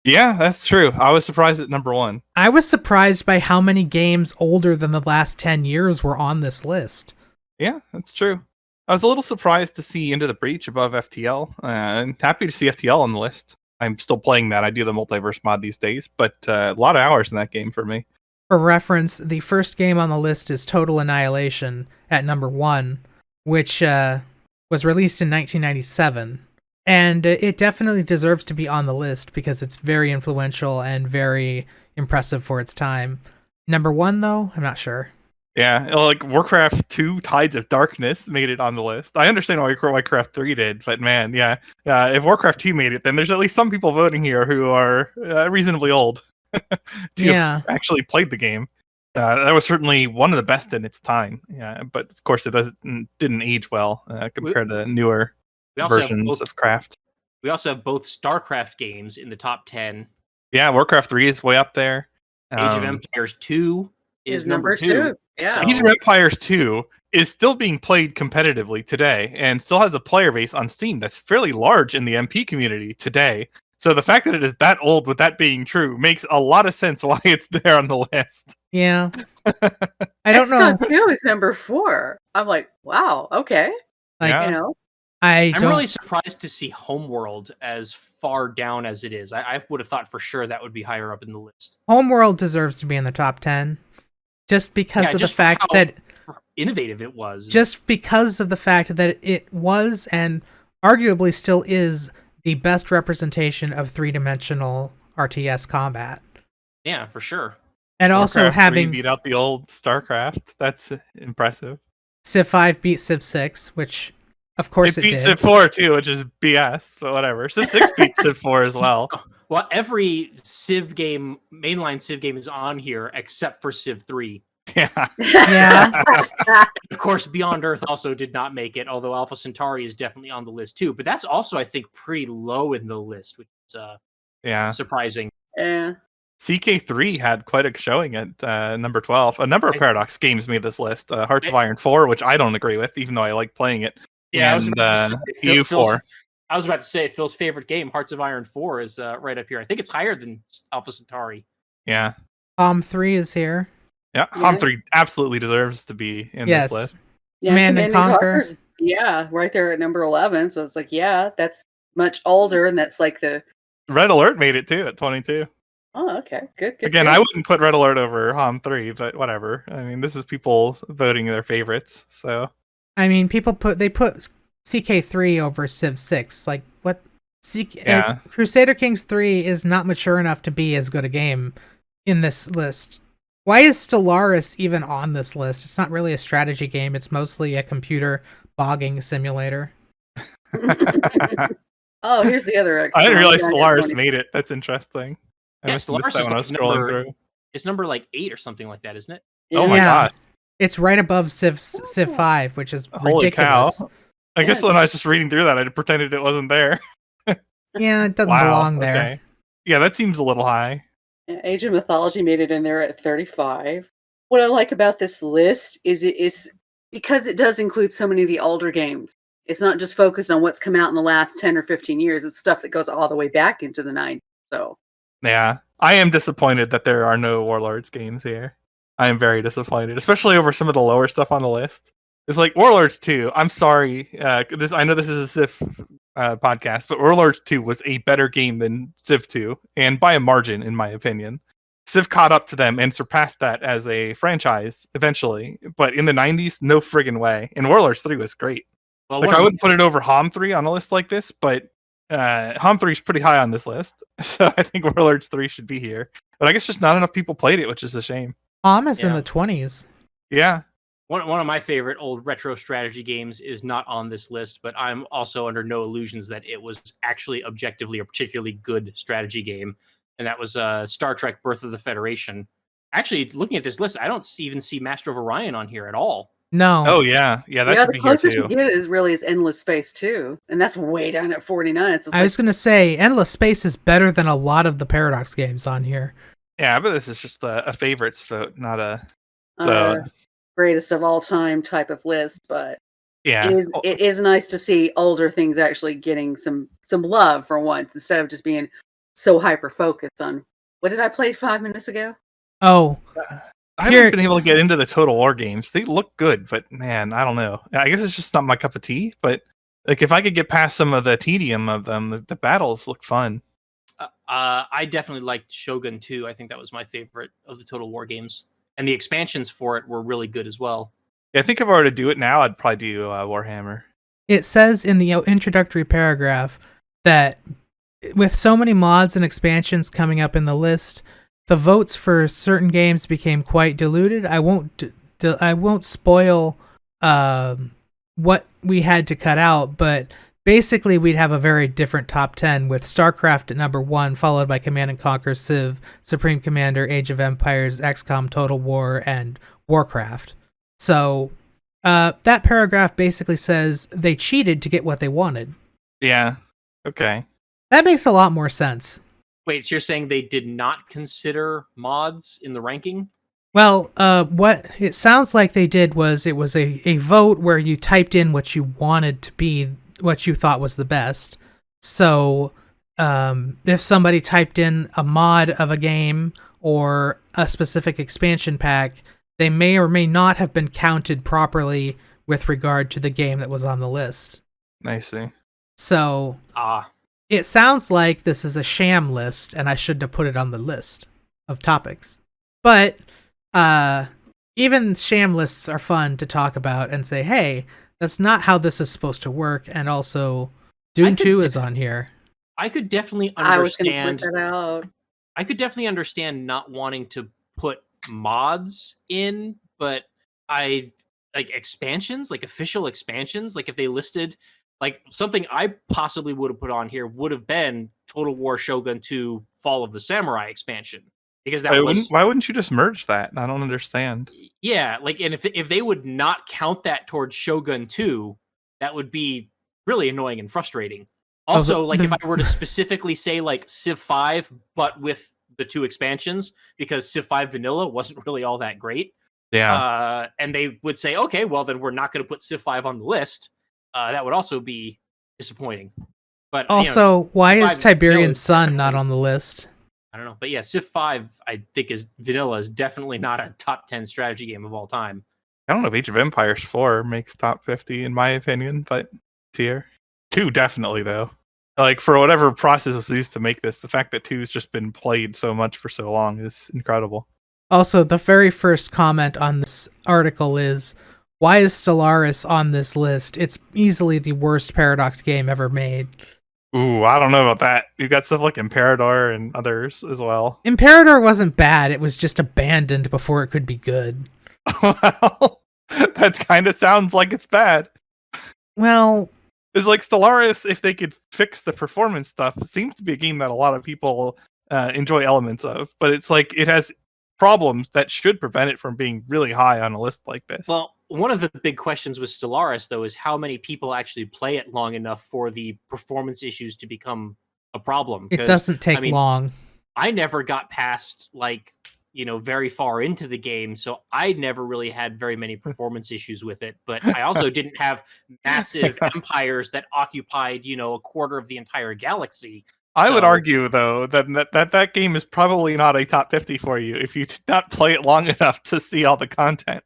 Yeah, that's true. I was surprised at number one. I was surprised by how many games older than the last 10 years were on this list. Yeah, that's true. I was a little surprised to see Into the Breach above FTL. I'm happy to see FTL on the list. I'm still playing that. I do the multiverse mod these days, but a lot of hours in that game for me. For reference, the first game on the list is Total Annihilation at number 1, which was released in 1997. And it definitely deserves to be on the list because it's very influential and very impressive for its time. Number 1, though, I'm not sure. Yeah, like Warcraft 2 Tides of Darkness made it on the list. I understand why Warcraft 3 did, but man, yeah, if Warcraft 2 made it, then there's at least some people voting here who are reasonably old to have actually played the game. That was certainly one of the best in its time. Yeah, but of course it didn't age well compared to newer versions of Craft. We also have both StarCraft games in the top 10. Yeah, Warcraft 3 is way up there. Age of Empires 2 is number 2. Yeah. Age of Empires 2 is still being played competitively today and still has a player base on Steam that's fairly large in the MP community today. So the fact that it is that old, with that being true, makes a lot of sense why it's there on the list. Yeah. I don't know. XCOM 2 is number 4. I'm like, wow, okay. Like, you know. I'm really surprised to see Homeworld as far down as it is. I would have thought for sure that would be higher up in the list. Homeworld deserves to be in the top 10. Just because of the fact that innovative it was. Just because of the fact that it was and arguably still is the best representation of three-dimensional RTS combat. Yeah, for sure. And Warcraft also having 3 beat out the old StarCraft. That's impressive. Civ 5 beat Civ 6, which of course it beat did. Civ 4 too, which is BS, but whatever. Civ 6 beat Civ 4 as well. Well, every Civ game, mainline Civ game, is on here except for Civ 3. Yeah. Yeah. Of course, Beyond Earth also did not make it, although Alpha Centauri is definitely on the list too. But that's also, I think, pretty low in the list, which is surprising. Yeah. CK3 had quite a showing at number 12. A number of Paradox games made this list. Hearts of Iron 4, which I don't agree with, even though I like playing it. Yeah, and EU4. I was about to say Phil's favorite game, Hearts of Iron 4, is right up here. I think it's higher than Alpha Centauri. Yeah. 3 is here. Yeah, Hom 3 absolutely deserves to be in this list. Yeah, Command and Conquer. Yeah, right there at number 11. So it's like, yeah, that's much older, and that's like the... Red Alert made it too at 22. Oh, okay. Good. Again, I wouldn't put Red Alert over Hom 3, but whatever. I mean, this is people voting their favorites, so... I mean, they put CK3 over Civ 6. Like, what? Crusader Kings 3 is not mature enough to be as good a game in this list. Why is Stellaris even on this list? It's not really a strategy game. It's mostly a computer bogging simulator. Oh, here's the other X. I didn't realize Stellaris made it. That's interesting. Yeah, Stellaris is when I was scrolling through. It's number like 8 or something like that, isn't it? Yeah. Oh my god. It's right above Civ 5, which is Holy ridiculous. Cow. I guess when I was just reading through that, I pretended it wasn't there. Yeah, it doesn't belong there. Okay. Yeah, that seems a little high. Age of Mythology made it in there at 35. What I like about this list is it is because it does include so many of the older games. It's not just focused on what's come out in the last 10 or 15 years. It's stuff that goes all the way back into the 90s. So, yeah, I am disappointed that there are no Warlords games here. I am very disappointed, especially over some of the lower stuff on the list. It's like Warlords 2. I'm sorry. I know this is a Civ podcast, but Warlords 2 was a better game than Civ 2, and by a margin, in my opinion. Civ caught up to them and surpassed that as a franchise eventually, but in the 90s, no friggin' way. And Warlords 3 was great. Well, Like, I wouldn't put it over HOM 3 on a list like this, but HOM 3 is pretty high on this list. So I think Warlords 3 should be here. But I guess just not enough people played it, which is a shame. HOM is in the 20s. Yeah. One of my favorite old retro strategy games is not on this list, but I'm also under no illusions that it was actually objectively a particularly good strategy game, and that was Star Trek Birth of the Federation. Actually, looking at this list, I don't even see Master of Orion on here at all. No. Oh, yeah. Yeah, that should be here, the closest too. you get is Endless Space, too. And that's way down at 49. So I was going to say, Endless Space is better than a lot of the Paradox games on here. Yeah, but this is just a favorites vote, not a... greatest of all time type of list, but yeah, it is nice to see older things actually getting some love for once, instead of just being so hyper focused on what did I play 5 minutes ago. Oh, I haven't been able to get into the Total War games. They look good, but man, I don't know. I guess it's just not my cup of tea. But like, if I could get past some of the tedium of them, the battles look fun. I definitely liked Shogun 2. I think that was my favorite of the Total War games. And the expansions for it were really good as well. Yeah, I think if I were to do it now, I'd probably do Warhammer. It says in the introductory paragraph that with so many mods and expansions coming up in the list, the votes for certain games became quite diluted. I won't spoil what we had to cut out, but basically we'd have a very different top 10 with StarCraft at number 1, followed by Command & Conquer, Civ, Supreme Commander, Age of Empires, XCOM, Total War, and Warcraft. So that paragraph basically says they cheated to get what they wanted. Yeah. Okay. That makes a lot more sense. Wait, so you're saying they did not consider mods in the ranking? Well, what it sounds like they did was it was a vote where you typed in what you wanted to be, what you thought was the best. So if somebody typed in a mod of a game or a specific expansion pack, they may or may not have been counted properly with regard to the game that was on the list. I see. So it sounds like this is a sham list, and I shouldn't have put it on the list of topics. But even sham lists are fun to talk about and say, hey, that's not how this is supposed to work. And also, Doom 2 is on here. I could definitely understand. I was going to point that out. I could definitely understand not wanting to put mods in, but I like expansions, like official expansions. Like if they listed, like something I possibly would have put on here would have been Total War Shogun 2 Fall of the Samurai expansion. Because that why wouldn't you just merge that? I don't understand. Yeah, like, and if they would not count that towards Shogun 2, that would be really annoying and frustrating. Also, like, if I were to specifically say, like, Civ 5, but with the 2 expansions, because Civ 5 Vanilla wasn't really all that great. Yeah. And they would say, okay, well, then we're not going to put Civ 5 on the list. That would also be disappointing. But also, why is Tiberian Sun not on the list? I don't know. But yeah, Civ 5, I think, Vanilla is definitely not a top 10 strategy game of all time. I don't know if Age of Empires 4 makes top 50, in my opinion, but tier. 2 definitely, though. Like, for whatever process was used to make this, the fact that 2's just been played so much for so long is incredible. Also, the very first comment on this article is, why is Stellaris on this list? It's easily the worst Paradox game ever made. Ooh, I don't know about that. You got stuff like Imperador and others as well. Imperador wasn't bad. It was just abandoned before it could be good. Well, that kind of sounds like it's bad. Well, it's like Stellaris, if they could fix the performance stuff, seems to be a game that a lot of people enjoy elements of. But it's like it has problems that should prevent it from being really high on a list like this. Well, one of the big questions with Stellaris, though, is how many people actually play it long enough for the performance issues to become a problem. It doesn't take long. I never got past, like, very far into the game, so I never really had very many performance issues with it. But I also didn't have massive empires that occupied, a quarter of the entire galaxy. I would So- argue, though, that game is probably not a top 50 for you if you did not play it long enough to see all the content.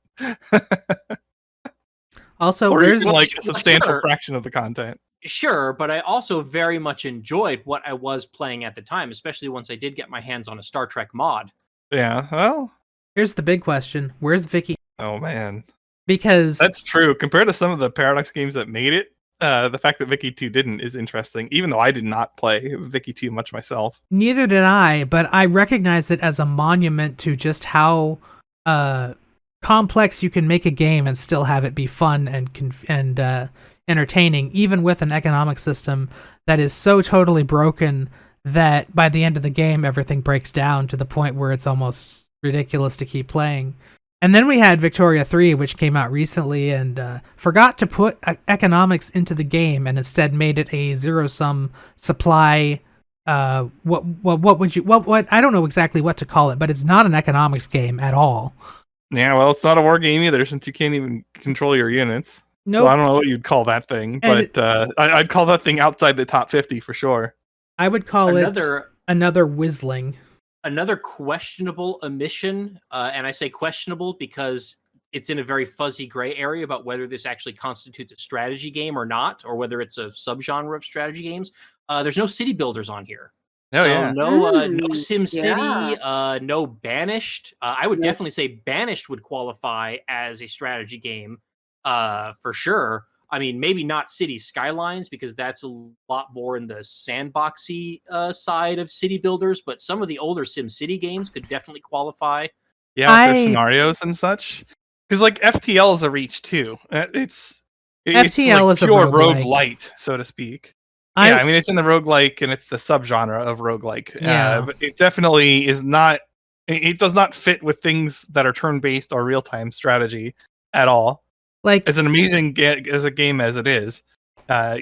Also, Or where's even like a Well, substantial sure. fraction of the content. Sure, but I also very much enjoyed what I was playing at the time, especially once I did get my hands on a Star Trek mod. Yeah, well, here's the big question: where's Vicky? oh man. Because That's true. Compared to some of the Paradox games that made it, the fact that Vicky 2 didn't is interesting, even though I did not play Vicky 2 much myself. neither did I, but I recognize it as a monument to just how complex you can make a game and still have it be fun and entertaining, even with an economic system that is so totally broken that by the end of the game everything breaks down to the point where it's almost ridiculous to keep playing. And then we had Victoria 3, which came out recently and forgot to put economics into the game and instead made it a zero-sum supply. What I don't know exactly what to call it, but it's not an economics game at all. Yeah, well, it's not a war game either, since you can't even control your units. Nope. So I don't know what you'd call that thing, And but I'd call that thing outside the top 50 for sure. I would call it another whizzling. Another questionable omission, and I say questionable because it's in a very fuzzy gray area about whether this actually constitutes a strategy game or not, or whether it's a subgenre of strategy games. There's no city builders on here. Oh, So yeah. no Sim City, yeah. no Banished. I would Yeah. definitely say Banished would qualify as a strategy game for sure. I mean, maybe not City Skylines because that's a lot more in the sandboxy side of city builders, but some of the older Sim City games could definitely qualify. Yeah, with their scenarios and such. Because like FTL is a reach too. It's FTL like is a pure roguelike. roguelite, so to speak. I mean, it's in the roguelike and it's the subgenre of roguelike. Yeah. But it definitely is not. It does not fit with things that are turn-based or real-time strategy at all. Like, As an amazing as a game as it is,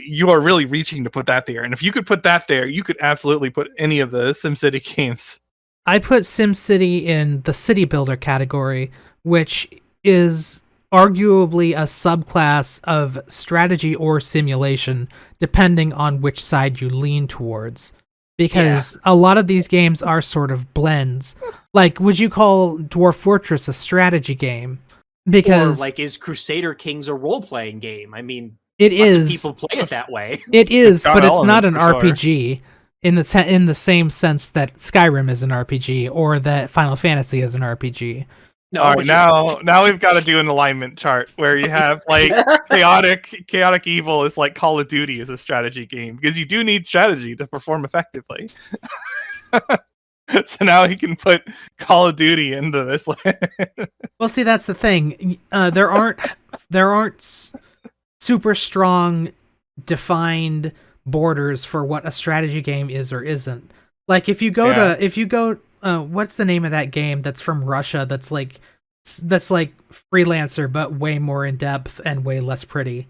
you are really reaching to put that there. And if you could put that there, you could absolutely put any of the SimCity games. I put SimCity in the city builder category, which is arguably a subclass of strategy or simulation, depending on which side you lean towards. Because a lot of these games are sort of blends. Like, would you call Dwarf Fortress a strategy game? Because Or like, is Crusader Kings a role-playing game? I mean, it lots is. of people play it that way. It is, got but it's not an elements, for sure. RPG in the same sense that Skyrim is an RPG or that Final Fantasy is an RPG. No, All but right, now we've got to do an alignment chart where you have like chaotic evil is like Call of Duty is a strategy game because you do need strategy to perform effectively. So now he can put Call of Duty into this. Well, see, that's the thing. There aren't super strong defined borders for what a strategy game is or isn't. Like if you go what's the name of that game that's from Russia that's like Freelancer but way more in depth and way less pretty?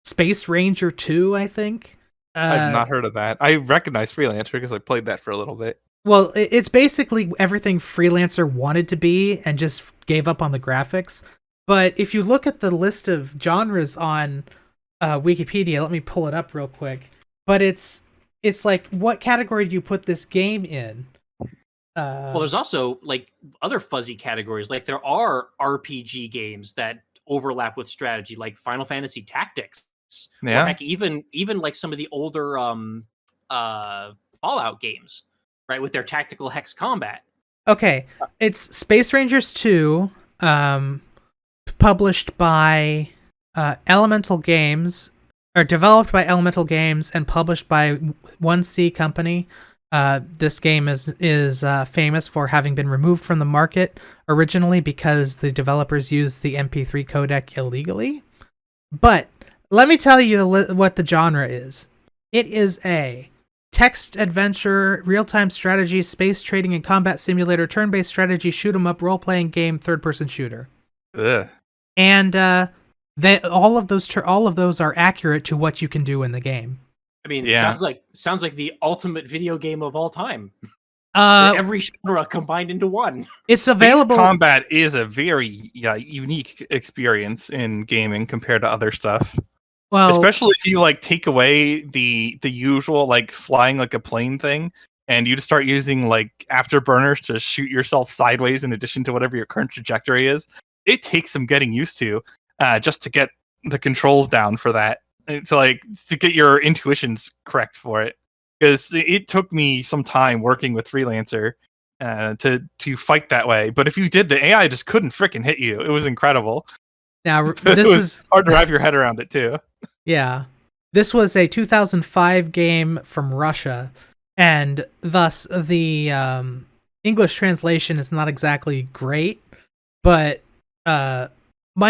Space Ranger 2, I think. I've not heard of that. I recognize Freelancer because I played that for a little bit. Well, it's basically everything Freelancer wanted to be and just gave up on the graphics. But if you look at the list of genres on Wikipedia, let me pull it up real quick. But it's like, what category do you put this game in? well, there's also like other fuzzy categories. Like there are RPG games that overlap with strategy, like Final Fantasy Tactics. Yeah. Or heck, even like some of the older Fallout games, right, with their tactical hex combat. Okay, it's Space Rangers 2, published by Elemental Games, or developed by Elemental Games and published by 1C Company. This game is famous for having been removed from the market originally because the developers used the MP3 codec illegally. But let me tell you what the genre is. It is a text adventure, real-time strategy, space trading and combat simulator, turn-based strategy, shoot-'em-up, role-playing game, third-person shooter. Ugh. And all of those are accurate to what you can do in the game. I mean, Yeah. sounds like the ultimate video game of all time. Uh, Every genre combined into one. it's available. Space combat is a very unique experience in gaming compared to other stuff. Well, especially if you like take away the usual like flying like a plane thing, and you just start using like afterburners to shoot yourself sideways in addition to whatever your current trajectory is. It takes some getting used to, just to get the controls down for that, and to get your intuitions correct for it. Because it took me some time working with Freelancer to fight that way. But if you did, the AI just couldn't freaking hit you. It was incredible. now It this was is hard to wrap your head around it too. yeah. This was a 2005 game from Russia, and thus the English translation is not exactly great. But my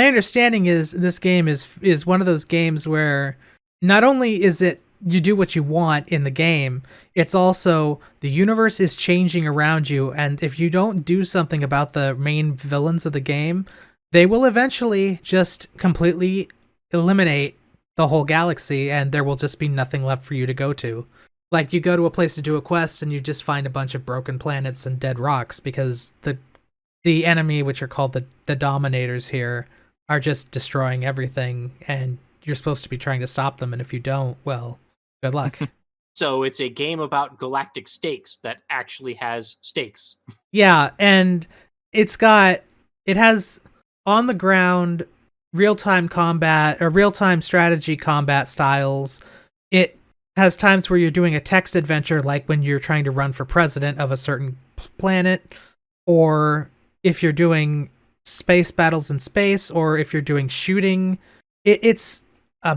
understanding is this game is one of those games where not only is it you do what you want in the game, it's also the universe is changing around you, and if you don't do something about the main villains of the game, they will eventually just completely eliminate the whole galaxy, and there will just be nothing left for you to go to. Like, you go to a place to do a quest, and you just find a bunch of broken planets and dead rocks, because the enemy, which are called the Dominators here, are just destroying everything, and you're supposed to be trying to stop them, and if you don't, well, good luck. So it's a game about galactic stakes that actually has stakes. Yeah, and it has on the ground real-time combat or real-time strategy combat styles. It has times where you're doing a text adventure, like when you're trying to run for president of a certain planet, or if you're doing space battles in space, or if you're doing shooting. It's a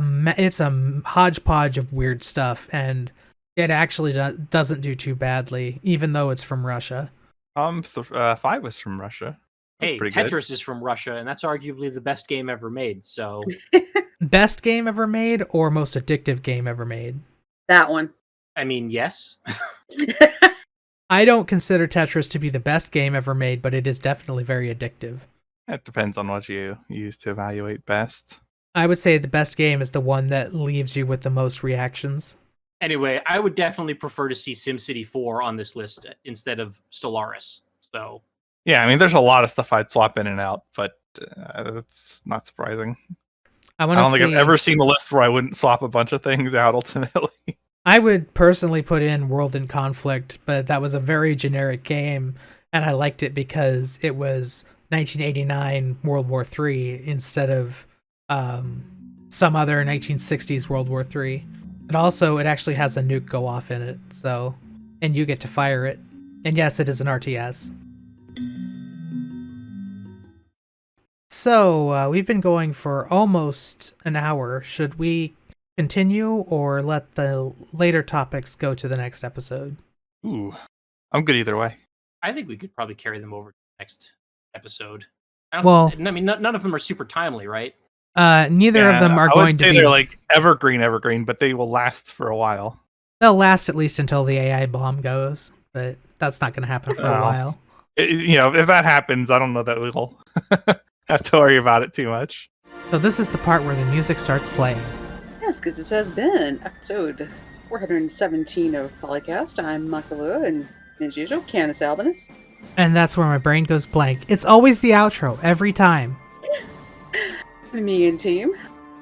hodgepodge of weird stuff, and it actually doesn't do too badly, even though it's from Russia. 5 was from Russia. Hey, pretty Tetris good. is from Russia, and that's arguably the best game ever made. So Best game ever made or most addictive game ever made? That one. I mean, yes. I don't consider Tetris to be the best game ever made, but it is definitely very addictive. It depends on what you use to evaluate best. I would say the best game is the one that leaves you with the most reactions. Anyway, I would definitely prefer to see SimCity 4 on this list instead of Stellaris. So Yeah, I mean, there's a lot of stuff I'd swap in and out, but that's not surprising. I don't think I've ever seen a list where I wouldn't swap a bunch of things out ultimately. I would personally put in World in Conflict, but that was a very generic game, and I liked it because it was 1989 World War III instead of some other 1960s World War III. And also, it actually has a nuke go off in it, so, and you get to fire it. And yes, it is an RTS. So, we've been going for almost an hour. Should we continue or let the later topics go to the next episode? Ooh, I'm good either way. I think we could probably carry them over to the next episode. I mean, none of them are super timely, right? Neither of them are going to be. They're like evergreen, but they will last for a while. They'll last at least until the AI bomb goes, but that's not going to happen for a while. If that happens, I don't know that we'll have to worry about it too much. So this is the part where the music starts playing. Yes, because this has been episode 417 of PolyCast. I'm Makahlua, and as usual, CanusAlbinus. And that's where my brain goes blank. It's always the outro, every time. TheMeInTeam.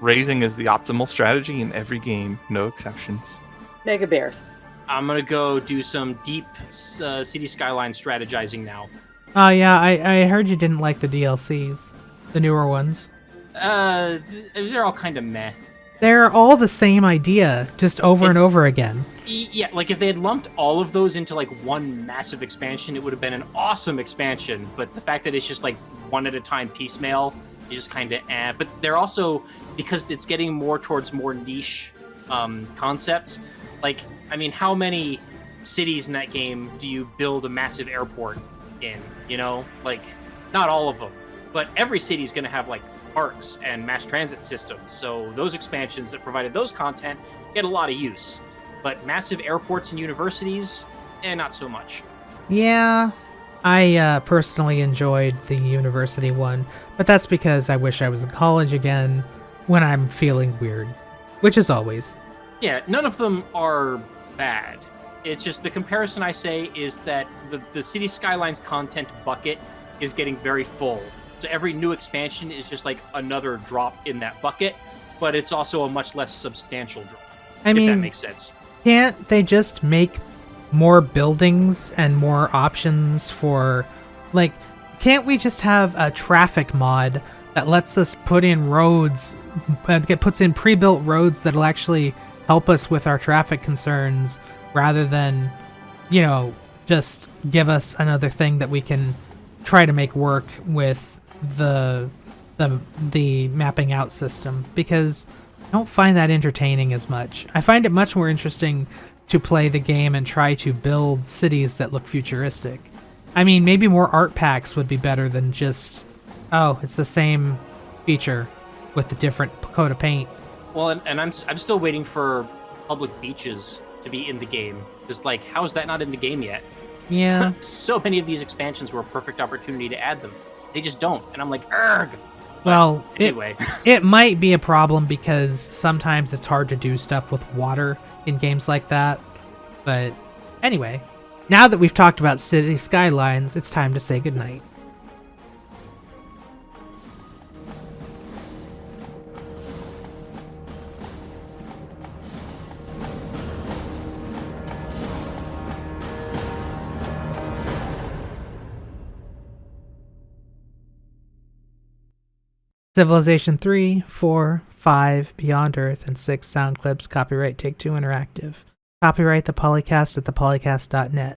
Raising is the optimal strategy in every game, no exceptions. MegaBears. I'm going to go do some deep city skyline strategizing now. Oh yeah, I heard you didn't like the DLCs. The newer ones. They're all kind of meh. They're all the same idea, just over and over again. Yeah, like if they had lumped all of those into like one massive expansion, it would have been an awesome expansion. But the fact that it's just like one at a time piecemeal is just kind of But they're also, because it's getting more towards more niche concepts. Like, I mean, how many cities in that game do you build a massive airport in? Like, not all of them. But every city is going to have like parks and mass transit systems. So those expansions that provided those content get a lot of use. But massive airports and universities, not so much. Yeah, I personally enjoyed the university one, but that's because I wish I was in college again when I'm feeling weird, which is always. Yeah, none of them are bad. It's just the comparison I say is that the City Skylines content bucket is getting very full. So every new expansion is just like another drop in that bucket. but it's also a much less substantial drop. I if that mean, makes sense. can't they just make more buildings and more options for, like, can't we just have a traffic mod that lets us put in roads, puts in pre-built roads that'll actually help us with our traffic concerns rather than, you know, just give us another thing that we can try to make work with the mapping out system, because I don't find that entertaining as much. I find it much more interesting to play the game and try to build cities that look futuristic. I mean, maybe more art packs would be better than just, oh, it's the same feature with a different coat of paint. Well, and I'm still waiting for public beaches to be in the game. Just like, how is that not in the game yet? Yeah. So many of these expansions were a perfect opportunity to add them. They just don't, and I'm like, erg. Well, anyway, it might be a problem because sometimes it's hard to do stuff with water in games like that. But anyway, now that we've talked about city skylines, it's time to say goodnight. Civilization 3, 4, 5, Beyond Earth, and 6 sound clips. Copyright Take-Two Interactive. Copyright the PolyCast at thepolycast.net.